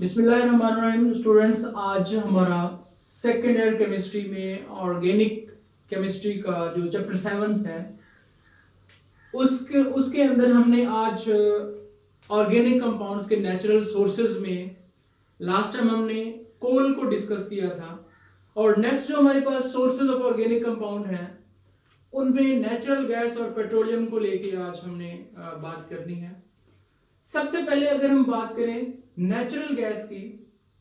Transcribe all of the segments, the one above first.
बिस्मिल्लाहिर्रहमानिर्रहीम स्टूडेंट्स, आज हमारा सेकेंड ईयर केमिस्ट्री में ऑर्गेनिक केमिस्ट्री का जो चैप्टर 7 है उसके उसके अंदर हमने आज ऑर्गेनिक कंपाउंड्स के नेचुरल सोर्सेज में लास्ट टाइम हमने कोल को डिस्कस किया था। और नेक्स्ट जो हमारे पास सोर्सेज ऑफ ऑर्गेनिक कंपाउंड हैं उनमें नेचुरल गैस और पेट्रोलियम को लेके आज हमने बात करनी है। सबसे पहले अगर हम बात करें नेचुरल गैस की,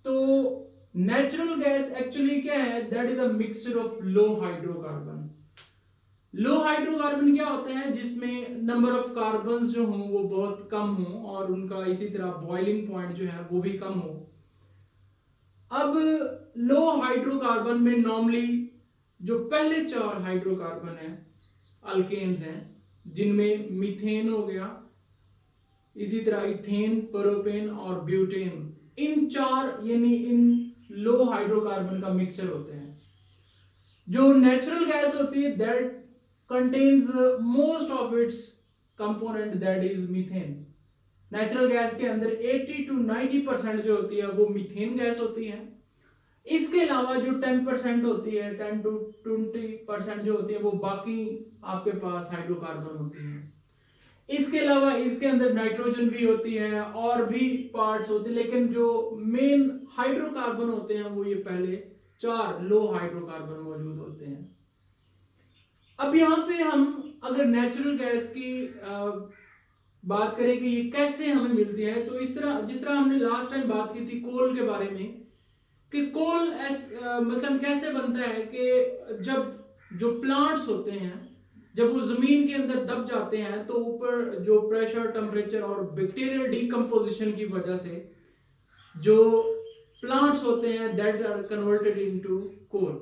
तो नेचुरल गैस एक्चुअली क्या है? That is a mixture of low hydrocarbon. Low hydrocarbon क्या होते हैं? जिसमें नंबर ऑफ कार्बन जो हों वो बहुत कम हो और उनका इसी तरह बॉइलिंग पॉइंट जो है वो भी कम हो। अब लो हाइड्रोकार्बन में नॉर्मली जो पहले चार हाइड्रोकार्बन हैं अल्केन्स हैं, जिनमें मीथेन हो गया, इसी तरह इथेन, प्रोपेन और ब्यूटेन, इन चार यानी इन लो हाइड्रोकार्बन का मिक्सचर होते हैं। जो नेचुरल गैस होती है that contains most of its component that is methane. Natural gas के अंदर 80 to 90% जो होती है वो मीथेन गैस होती है। इसके अलावा जो 10% होती है, 10 to 20% जो होती है वो बाकी आपके पास हाइड्रोकार्बन होती है। इसके अलावा इसके अंदर नाइट्रोजन भी होती है और भी पार्ट्स होते हैं, लेकिन जो मेन हाइड्रोकार्बन होते हैं वो ये पहले चार लो हाइड्रोकार्बन मौजूद होते हैं। अब यहाँ पे हम अगर नेचुरल गैस की बात करें कि ये कैसे हमें मिलती है, तो इस तरह जिस तरह हमने लास्ट टाइम बात की थी कोल के बारे में कि कोल मतलब कैसे बनता है कि जब जो प्लांट्स होते हैं जब वो जमीन के अंदर दब जाते हैं तो ऊपर जो प्रेशर, टेम्परेचर और बैक्टीरियल डीकंपोजिशन की वजह से जो प्लांट्स होते हैं that are converted into coal.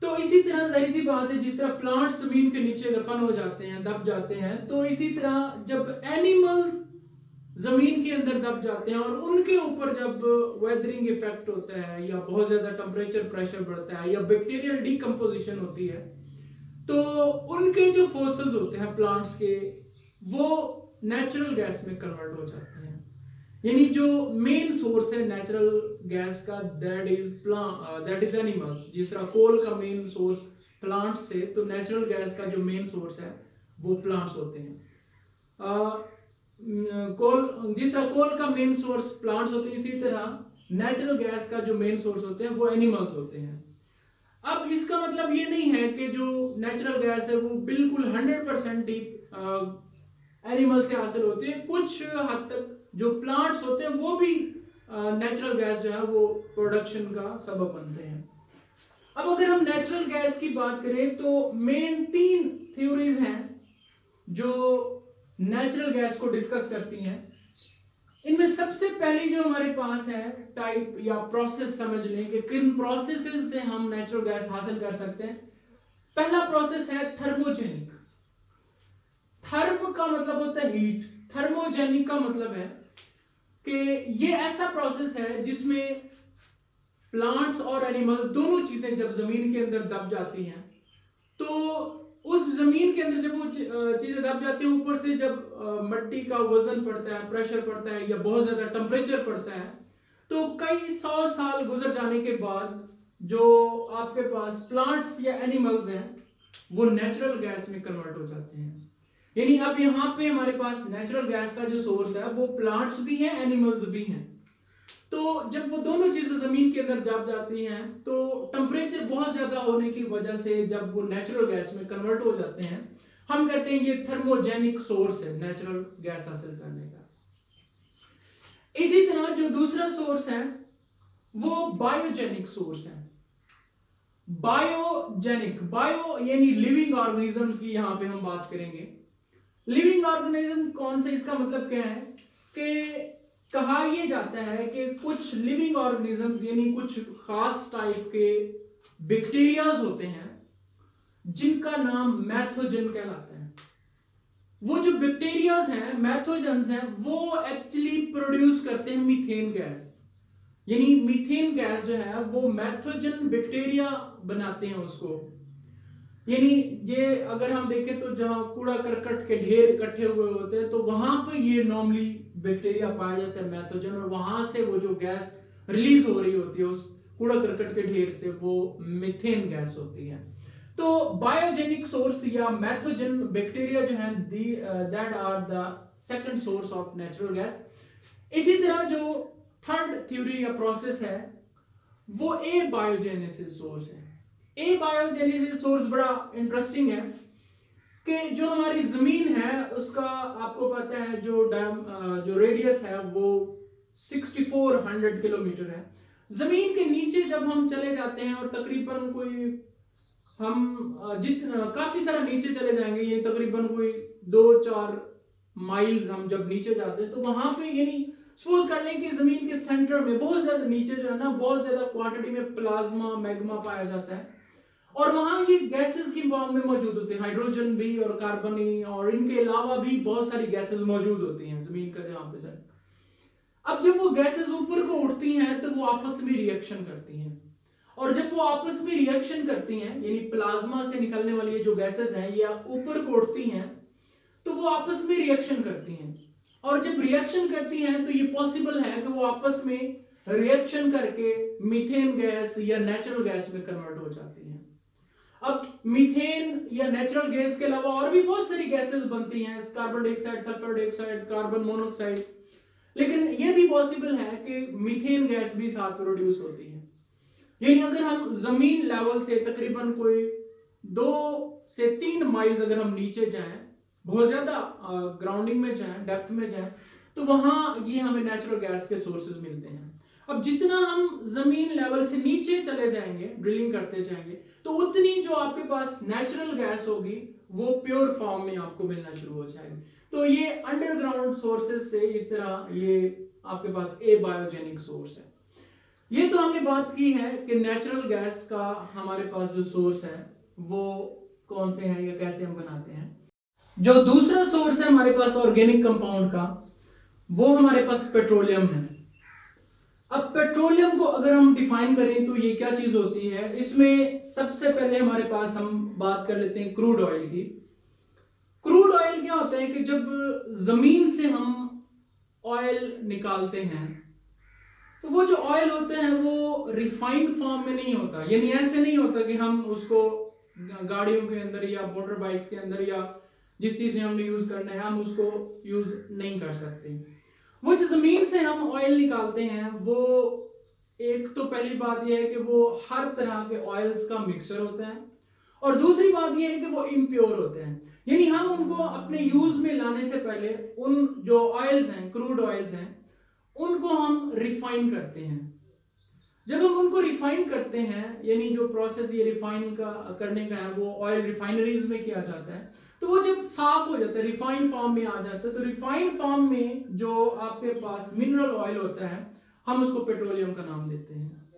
तो इसी तरह जाहिर सी बात है, जिस तरह प्लांट्स जमीन के नीचे दफन हो जाते हैं, दब जाते हैं, तो इसी तरह जब एनिमल्स जमीन के अंदर दब जाते हैं और उनके ऊपर जब वेदरिंग इफेक्ट होता है या बहुत ज्यादा टेम्परेचर प्रेशर बढ़ता है या बैक्टीरियल डीकंपोजिशन होती है, तो उनके जो फोर्सेस होते हैं प्लांट्स के वो नेचुरल गैस में कन्वर्ट हो जाते हैं। यानी जो मेन सोर्स है नेचुरल गैस का दैट इज एनिमल्स। जिस तरह कोल का मेन सोर्स प्लांट्स थे, तो नेचुरल गैस का जो मेन सोर्स है वो प्लांट्स होते हैं। कोल जिस तरह कोल का मेन सोर्स प्लांट्स होते हैं, इसी तरह नेचुरल गैस का जो मेन सोर्स होते हैं वो एनिमल्स होते हैं। अब इसका मतलब ये नहीं है कि जो नेचुरल गैस है वो बिल्कुल 100% ही एनिमल से हासिल होती है। कुछ हद तक जो प्लांट्स होते हैं वो भी नेचुरल गैस जो है वो प्रोडक्शन का सबब बनते हैं। अब अगर हम नेचुरल गैस की बात करें तो मेन 3 थ्योरीज हैं जो नेचुरल गैस को डिस्कस करती हैं। इनमें सबसे पहली जो हमारे पास है टाइप या प्रोसेस समझ लें कि किन प्रोसेसेस से हम नेचुरल गैस हासिल कर सकते हैं। पहला प्रोसेस है थर्मोजेनिक। थर्म का मतलब होता है हीट, थर्मोजेनिक का मतलब है कि ये ऐसा प्रोसेस है जिसमें प्लांट्स और एनिमल्स दोनों चीजें जब जमीन के अंदर दब जाती हैं, तो उस जमीन के अंदर जब वो चीजें दब जाती हैं, ऊपर से जब मिट्टी का वजन पड़ता है, प्रेशर पड़ता है या बहुत ज्यादा टेम्परेचर पड़ता है, तो कई 100 साल गुजर जाने के बाद जो आपके पास प्लांट्स या एनिमल्स हैं वो नेचुरल गैस में कन्वर्ट हो जाते हैं। यानी अब यहाँ पे हमारे पास नेचुरल गैस का जो सोर्स है वो प्लांट्स भी हैं, एनिमल्स भी हैं। तो जब वो दोनों चीजें जमीन के अंदर दब जाती हैं तो टेम्परेचर बहुत ज्यादा होने की वजह से जब वो नेचुरल गैस में कन्वर्ट हो जाते हैं, हम कहते हैं ये थर्मोजेनिक सोर्स है नेचुरल गैस हासिल करने का। इसी तरह जो दूसरा सोर्स है वो बायोजेनिक सोर्स है। बायोजेनिक, बायो यानी लिविंग ऑर्गेनिजम्स की यहां पे हम बात करेंगे। लिविंग ऑर्गेनिज्म कौन से, इसका मतलब क्या है कि कहा यह जाता है कि कुछ लिविंग ऑर्गेनिज्म यानी कुछ खास टाइप के बैक्टीरियाज होते हैं जिनका नाम मैथोजन कहलाता है। वो जो बैक्टीरियाज हैं, मैथोजन्स हैं, वो एक्चुअली प्रोड्यूस करते हैं मीथेन गैस। यानी मीथेन गैस जो है वो मैथोजन बैक्टीरिया बनाते हैं उसको। यानी ये अगर हम देखें तो जहां कूड़ा करकट के ढेर इकट्ठे हुए होते हैं तो वहां पर ये नॉर्मली बैक्टीरिया पाया जाता है मैथोजन, और वहां से वो जो गैस रिलीज हो रही होती है उस कूड़ा करकट के ढेर से, वो मीथेन गैस होती है। तो बायोजेनिक सोर्स या मैथोजन बैक्टीरिया जो है that are the second source of natural gas. इसी तरह जो थर्ड थ्योरी या प्रोसेस है वो ए बायोजेनेसिस सोर्स है। ए बायोजेनेसिस सोर्स बड़ा इंटरेस्टिंग है कि जो हमारी जमीन है उसका आपको पता है जो रेडियस है वो 6400 किलोमीटर है। जमीन के नीचे जब हम चले जाते हैं और तकरीबन कोई हम जितना काफी सारा नीचे चले जाएंगे, ये तकरीबन कोई 2-4 माइल्स हम जब नीचे जाते हैं तो वहां पे यानी सपोज कर लें कि जमीन के सेंटर में बहुत ज्यादा नीचे जो है ना बहुत ज्यादा क्वांटिटी में प्लाज्मा मैग्मा पाया जाता है, और वहां ये गैसेस की फॉर्म में मौजूद होते हैं, हाइड्रोजन भी और कार्बन ही, और इनके अलावा भी बहुत सारी गैसेस मौजूद होती हैं जमीन का जहां पे। अब जब वो गैसेस ऊपर को उठती हैं तो वो आपस में रिएक्शन करती हैं, और जब वो आपस में रिएक्शन करती हैं यानी प्लाज्मा से निकलने वाली ये जो गैसेस हैं या ऊपर को उठती हैं तो वो आपस में रिएक्शन करती हैं, और जब रिएक्शन करती हैं तो ये पॉसिबल है कि वो आपस में रिएक्शन करके मीथेन गैस या नेचुरल गैस में कन्वर्ट हो जाती हैं। अब मीथेन या नेचुरल गैस के अलावा और भी बहुत सारी गैसेस बनती हैं, carbon dioxide, sulphur dioxide, carbon monoxide, लेकिन ये भी पॉसिबल है कि मीथेन गैस भी साथ प्रोड्यूस होती है। यानी अगर हम जमीन लेवल से तकरीबन कोई 2 से 3 माइल्स अगर हम नीचे जाएं, बहुत ज्यादा ग्राउंडिंग में जाएं, डेप्थ में जाएं, तो वहां ये हमें नेचुरल गैस के सोर्सेज मिलते हैं। अब जितना हम जमीन लेवल से नीचे चले जाएंगे, ड्रिलिंग करते जाएंगे, तो उतनी जो आपके पास नेचुरल गैस होगी वो प्योर फॉर्म में आपको मिलना शुरू हो जाएगी। तो ये अंडरग्राउंड सोर्सेज से इस तरह ये आपके पास ए बायोजेनिक सोर्स है। ये तो हमने बात की है कि नेचुरल गैस का हमारे पास जो सोर्स है वो कौन से हैं या कैसे हम बनाते हैं। जो दूसरा सोर्स है हमारे पास ऑर्गेनिक कंपाउंड का, वो हमारे पास पेट्रोलियम है। अब पेट्रोलियम को अगर हम डिफाइन करें तो ये क्या चीज होती है, इसमें सबसे पहले हमारे पास हम बात कर लेते हैं क्रूड ऑयल की। क्रूड ऑयल क्या होता है कि जब जमीन से हम ऑयल निकालते हैं तो वो जो ऑयल होते हैं वो रिफाइंड फॉर्म में नहीं होता, यानी ऐसे नहीं होता कि हम उसको गाड़ियों के अंदर या मोटर बाइक्स के अंदर या जिस चीज में हमने यूज करना है हम उसको यूज नहीं कर सकते। वो जो जमीन से हम ऑयल निकालते हैं वो एक तो पहली बात यह है कि वो हर तरह के ऑयल्स का मिक्सचर होता है, और दूसरी बात यह है कि वो इम्प्योर होते हैं, यानी हम उनको अपने यूज में लाने से पहले उन जो ऑयल्स हैं, क्रूड ऑयल्स हैं, उनको हम रिफाइन करते हैं। जब हम उनको रिफाइन करते हैं, यानी जो प्रोसेस ये रिफाइन का करने का है वो ऑयल रिफाइनरीज में किया जाता है, तो वो जब साफ हो जाता है, रिफाइन फॉर्म में आ जाता है, तो रिफाइन फॉर्म में जो आपके पास मिनरल ऑयल होता है हम उसको पेट्रोलियम का नाम देते हैं।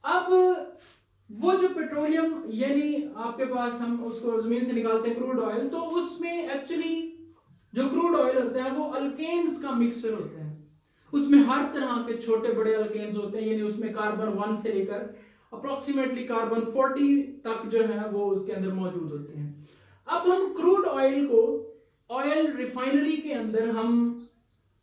अब वो जो पेट्रोलियम यानी आपके पास हम उसको जमीन से निकालते हैं क्रूड ऑयल, तो उसमें एक्चुअली जो क्रूड ऑयल होता है वो अल्केन्स का मिक्सचर होता है। उसमें हर तरह के छोटे बड़े अल्केन्स होते हैं, यानी उसमें कार्बन 1 से लेकर अप्रोक्सीमेटली कार्बन 40 तक जो है वो उसके अंदर मौजूद होते हैं। अब हम क्रूड ऑयल को ऑयल रिफाइनरी के अंदर हम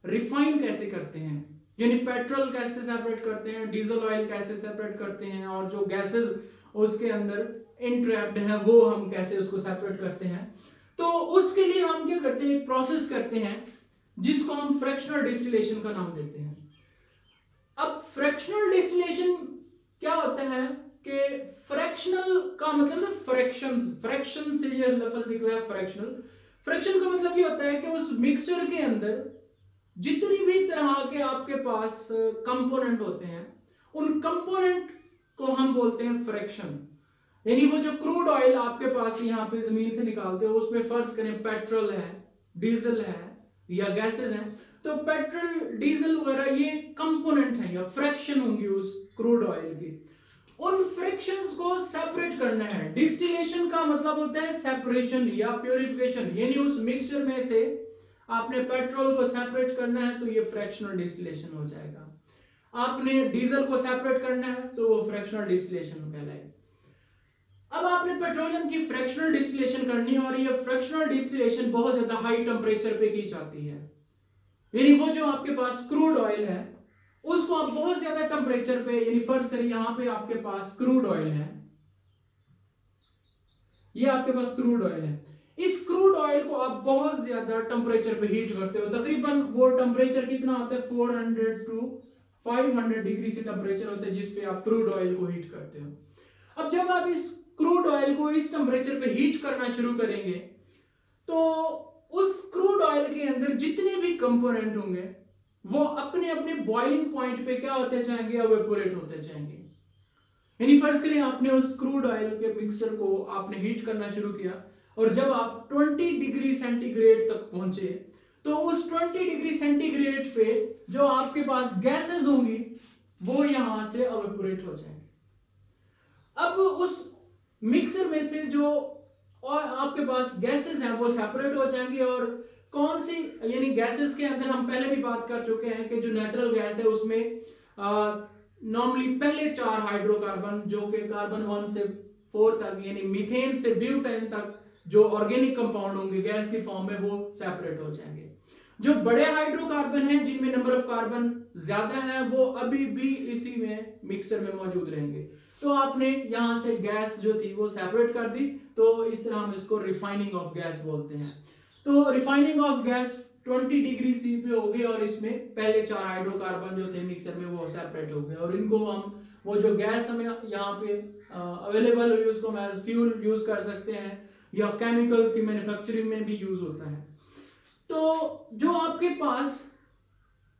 रिफाइन कैसे करते हैं, यानी पेट्रोल कैसे सेपरेट करते हैं, डीजल ऑयल कैसे सेपरेट करते हैं, और जो गैसेस उसके अंदर इंट्रैप्ड है वो हम कैसे उसको सेपरेट करते हैं। तो उसके लिए हम क्या करते हैं, एक प्रोसेस करते हैं जिसको हम फ्रैक्शनल डिस्टिलेशन का नाम देते हैं। अब फ्रैक्शनल डिस्टिलेशन क्या होता है कि फ्रैक्शनल का मतलब है फ्रैक्शंस, फ्रैक्शन से ये लफ्ज निकला है फ्रैक्शनल। फ्रैक्शन का मतलब ये होता है कि उस मिक्सचर के अंदर जितनी भी तरह के आपके पास कंपोनेंट होते हैं उन कंपोनेंट को हम बोलते हैं फ्रैक्शन। यानी वो जो क्रूड ऑयल आपके पास यहाँ पे जमीन से निकालते हो उसमें फर्ज करें पेट्रोल है, डीजल है या गैसेस हैं, तो पेट्रोल डीजल वगैरह ये कंपोनेंट है या फ्रैक्शन होंगी उस क्रूड ऑयल की। उन फ्रैक्शंस को सेपरेट करना है। डिस्टिलेशन का मतलब होता है सेपरेशन या प्योरिफिकेशन, यानी उस मिक्सचर में से आपने पेट्रोल को सेपरेट करना है तो ये फ्रैक्शनल डिस्टिलेशन हो जाएगा, आपने डीजल को सेपरेट करना है तो वो फ्रैक्शनल डिस्टिलेशन कहलाएगा। अब आपने पेट्रोलियम की फ्रैक्शनल डिस्टिलेशन करनी है, और ये फ्रैक्शनल डिस्टिलेशन बहुत ज्यादा हाई टेम्परेचर पे की जाती है। यानी वो जो आपके पास क्रूड ऑयल है उसको आप बहुत ज्यादा टेम्परेचर पे, यानी फर्ज करिए यहां पे आपके पास क्रूड ऑयल है, ये आपके पास क्रूड ऑयल है, इस क्रूड ऑयल को आप बहुत ज्यादा टेम्परेचर पे हीट करते हो, तकरीबन वो टेम्परेचर कितना होता है 400 टू 500 डिग्री से टेम्परेचर होता है जिसपे आप क्रूड ऑयल को हीट करते हो। अब जब आप इस क्रूड ऑयल को इस टेम्परेचर पे हीट करना शुरू करेंगे तो उस क्रूड ऑयल के अंदर जितने भी कंपोनेंट होंगे वो अपने अपने बॉइलिंग पॉइंट पे क्या होते जाएंगे, एवेपोरेट होते जाएंगे। यानी फर्ज करें आपने उस क्रूड ऑयल के मिक्सचर को आपने हीट करना शुरू किया और जब आप 20 डिग्री सेंटीग्रेड तक पहुंचे तो उस 20 डिग्री सेंटीग्रेड पे जो आपके पास गैसेस होंगी वो यहां से एवेपोरेट हो जाएंगे। अब उस मिक्सर में से जो और आपके पास गैसेस हैं वो सेपरेट हो जाएंगे और कौन सी, यानी गैसेस के अंदर हम पहले भी बात कर चुके हैं कि जो नेचुरल गैस है उसमें नॉर्मली पहले 4 हाइड्रोकार्बन जो कि कार्बन 1 से 4 तक यानी मीथेन से ब्यूटेन तक जो ऑर्गेनिक कंपाउंड होंगे गैस की फॉर्म में वो सेपरेट हो जाएंगे। जो बड़े हाइड्रोकार्बन हैं जिनमें नंबर ऑफ कार्बन ज्यादा है वो अभी भी इसी में मिक्सचर में मौजूद रहेंगे। तो आपने यहां से गैस जो थी वो सेपरेट कर दी, तो इस तरह हम इसको रिफाइनिंग ऑफ गैस बोलते हैं। तो refining of gas 20 degree C पे हो गई और इसमें पहले 4 हाइड्रोकार्बन जो थे मिक्सर में वो सेपरेट हो गए और इनको हम वो जो गैस हमें यहाँ पे अवेलेबल हुई उसको हम एज फ्यूल यूज कर सकते हैं या केमिकल्स की मैन्युफैक्चरिंग में भी यूज होता है। तो जो आपके पास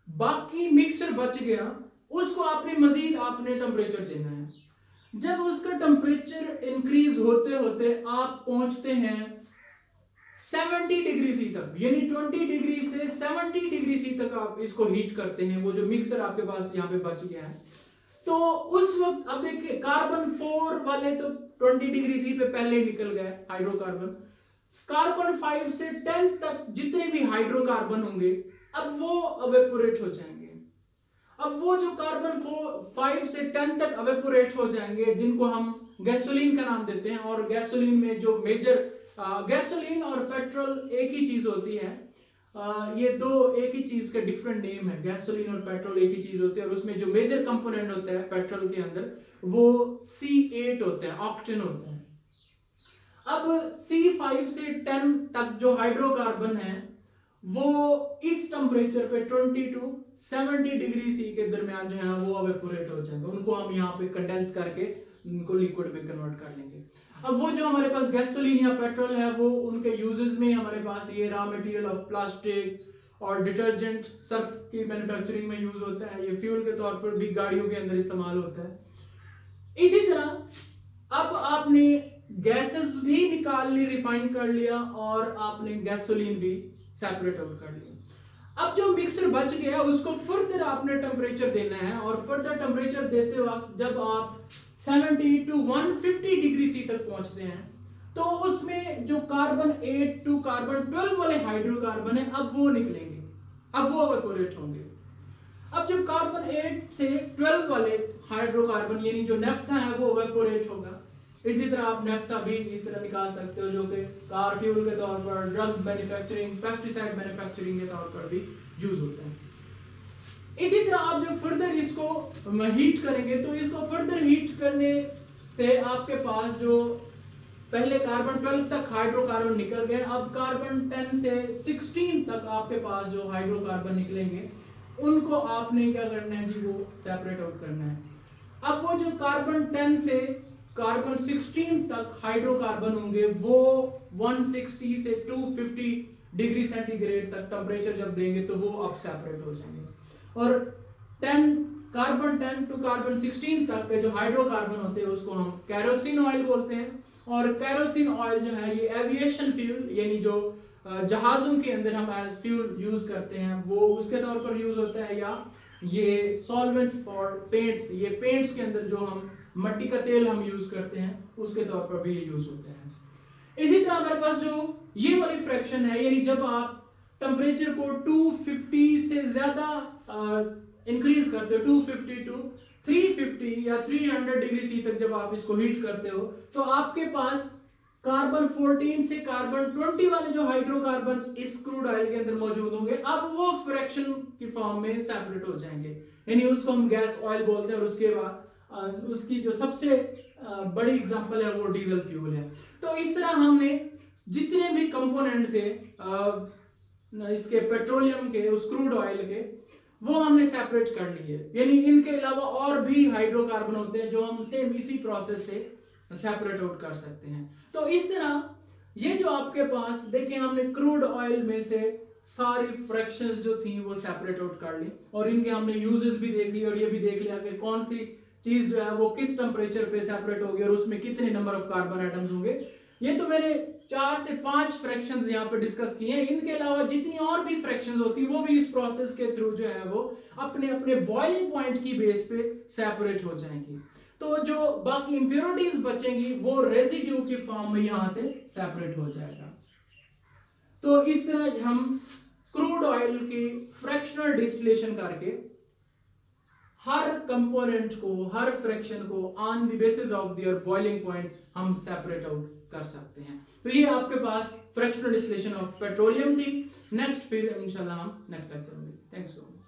बाकी मिक्सचर बच गया उसको आपने मजीद आपने टेम्परेचर देना है। जब उसका टेम्परेचर इंक्रीज होते होते आप पहुंचते हैं 70 डिग्री सी तक, यानी 20 डिग्री से 70 डिग्री सी तक आप इसको हीट करते हैं, वो जो मिक्सर आपके पास यहाँ पे बच गया है। तो उस वक्त अब देखिए कार्बन 4 वाले तो 20 डिग्री सी पे पहले ही निकल गए हाइड्रोकार्बन, कार्बन 5 से 10 तक जितने भी हाइड्रोकार्बन होंगे अब वो एवेपोरेट हो जाएंगे। अब वो जो कार्बन 5 से 10 तक एवेपोरेट हो जाएंगे जिनको हम गैसोलीन का नाम देते हैं, और गैसोलीन में जो मेजर गैसोलीन और पेट्रोल एक ही चीज होती है, ये दो एक ही चीज का डिफरेंट नेम है, गैसोलीन और पेट्रोल एक ही चीज होती है और उसमें जो मेजर कंपोनेंट होता है पेट्रोल के अंदर वो C8 होता है, ऑक्टेन होता है। अब C5 से 10 तक जो हाइड्रोकार्बन है वो इस टेम्परेचर पे 20 टू 70 डिग्री सी के दरमियान जो है वो एवेपोरेट हो जाएंगे, उनको हम यहाँ पे कंडेंस करके उनको लिक्विड में कन्वर्ट कर लेंगे। अब वो जो हमारे पास गैसोलीन या पेट्रोल है वो उनके यूजेस में हमारे पास ये रॉ मटेरियल ऑफ प्लास्टिक और डिटर्जेंट सर्फ की मैन्युफैक्चरिंग में यूज होता है, ये फ्यूल के तौर पर भी गाड़ियों के अंदर इस्तेमाल होता है। इसी तरह अब आपने गैसेस भी निकाल ली, रिफाइन कर लिया और आपने गैसोलीन भी सेपरेट आउट कर लिया। अब जो मिक्सर बच गया उसको फर्दर आपने टेम्परेचर देना है और फर्दर टेम्परेचर देते वक्त जब आप 70 टू 150 डिग्री सी तक पहुंचते हैं तो उसमें जो कार्बन 8 टू कार्बन 12 वाले हाइड्रोकार्बन है अब वो निकलेंगे, अब वो एवेपोरेट होंगे। अब जब कार्बन 8 से 12 वाले हाइड्रोकार्बन यानी जो नेफ्था है वो एवेपोरेट होगा। इसी तरह आप नेफ्था भी इस तरह निकाल सकते हो जो कि कार फ्यूल के तौर पर, ड्रग मैन्युफैक्चरिंग, पेस्टिसाइड मैन्युफैक्चरिंग के तौर पर भी यूज होता है। इसी तरह आप जब फर्दर इसको हीट करेंगे तो इसको फर्दर हीट करने से आपके पास जो पहले कार्बन 12 तक हाइड्रोकार्बन निकल गए, अब कार्बन 10 से 16 तक आपके पास जो हाइड्रोकार्बन निकलेंगे उनको आपने क्या करना है जी, वो सेपरेट आउट करना है। अब वो जो कार्बन 10 से कार्बन 16 तक हाइड्रोकार्बन होंगे वो 160 से 250 डिग्री सेंटीग्रेड तक टेम्परेचर जब देंगे तो वो अब सेपरेट हो जाएंगे। और 10 कार्बन 10 टू कार्बन 16 तक के जो हाइड्रोकार्बन होते हैं उसको हम केरोसिन ऑयल बोलते हैं। और केरोसिन ऑयल जो है ये एविएशन फ्यूल यानी जो जहाजों के अंदर हम एज फ्यूल यूज करते हैं वो उसके तौर पर यूज होता है, या ये सॉल्वेंट फॉर पेंट्स, ये पेंट्स के अंदर जो हम मट्टी का तेल हम यूज करते हैं उसके तौर पर भी ये यूज होता है। इसी तरह हमारे पास जो ये वाली फ्रैक्शन है यानी जब आप टेम्परेचर को 250 से ज्यादा इंक्रीज करते हो, 250 टू 350 या 300 डिग्री सी तक जब आप इसको हीट करते हो तो आपके पास कार्बन 14 से कार्बन 20 वाले जो हाइड्रोकार्बन इस क्रूड ऑयल के अंदर मौजूद होंगे, अब वो फ्रैक्शन की फॉर्म में सेपरेट हो जाएंगे, यानी उसको हम गैस ऑयल बोलते हैं। और उसके बाद उसकी जो सबसे बड़ी एग्जांपल है वो डीजल फ्यूल है। तो इस तरह हमने जितने भी कंपोनेंट थे इसके पेट्रोलियम के, उस क्रूड ऑयल के, वो हमने सेपरेट कर लिए। यानी इनके अलावा और भी हाइड्रोकार्बन होते हैं जो हम सेम इसी प्रोसेस से सेपरेट आउट कर सकते हैं। तो इस तरह ये जो आपके पास देखिए, हमने क्रूड ऑयल में से सारी फ्रैक्शंस जो थी वो सेपरेट आउट कर ली, और इनके हमने यूजेस भी देख लिए, और ये भी देख लिया कि कौन सी चीज जो है वो किस टेम्परेचर पे सेपरेट होगी और उसमें कितने नंबर ऑफ कार्बन एटम्स होंगे। ये तो मैंने 4 से 5 फ्रैक्शंस यहाँ पे डिस्कस किए हैं। इनके अलावा जितनी और भी फ्रैक्शंस होती वो भी इस प्रोसेस के थ्रू जो है वो अपने अपने बॉइलिंग पॉइंट की बेस पे सेपरेट हो जाएंगी। तो जो बाकी इंप्योरिटीज बचेंगी वो रेजिड्यू की फॉर्म में यहां से सेपरेट हो जाएगा। तो इस तरह हम क्रूड ऑयल की फ्रैक्शनल डिस्टिलेशन करके हर कंपोनेंट को, हर फ्रैक्शन को on the basis of their boiling point हम सेपरेट आउट कर सकते हैं। तो ये आपके पास फ्रैक्शनल डिस्टिलेशन ऑफ पेट्रोलियम थी। नेक्स्ट फिर इंशाल्लाह हम नेक्स्ट लेक्चर में। Thanks so much.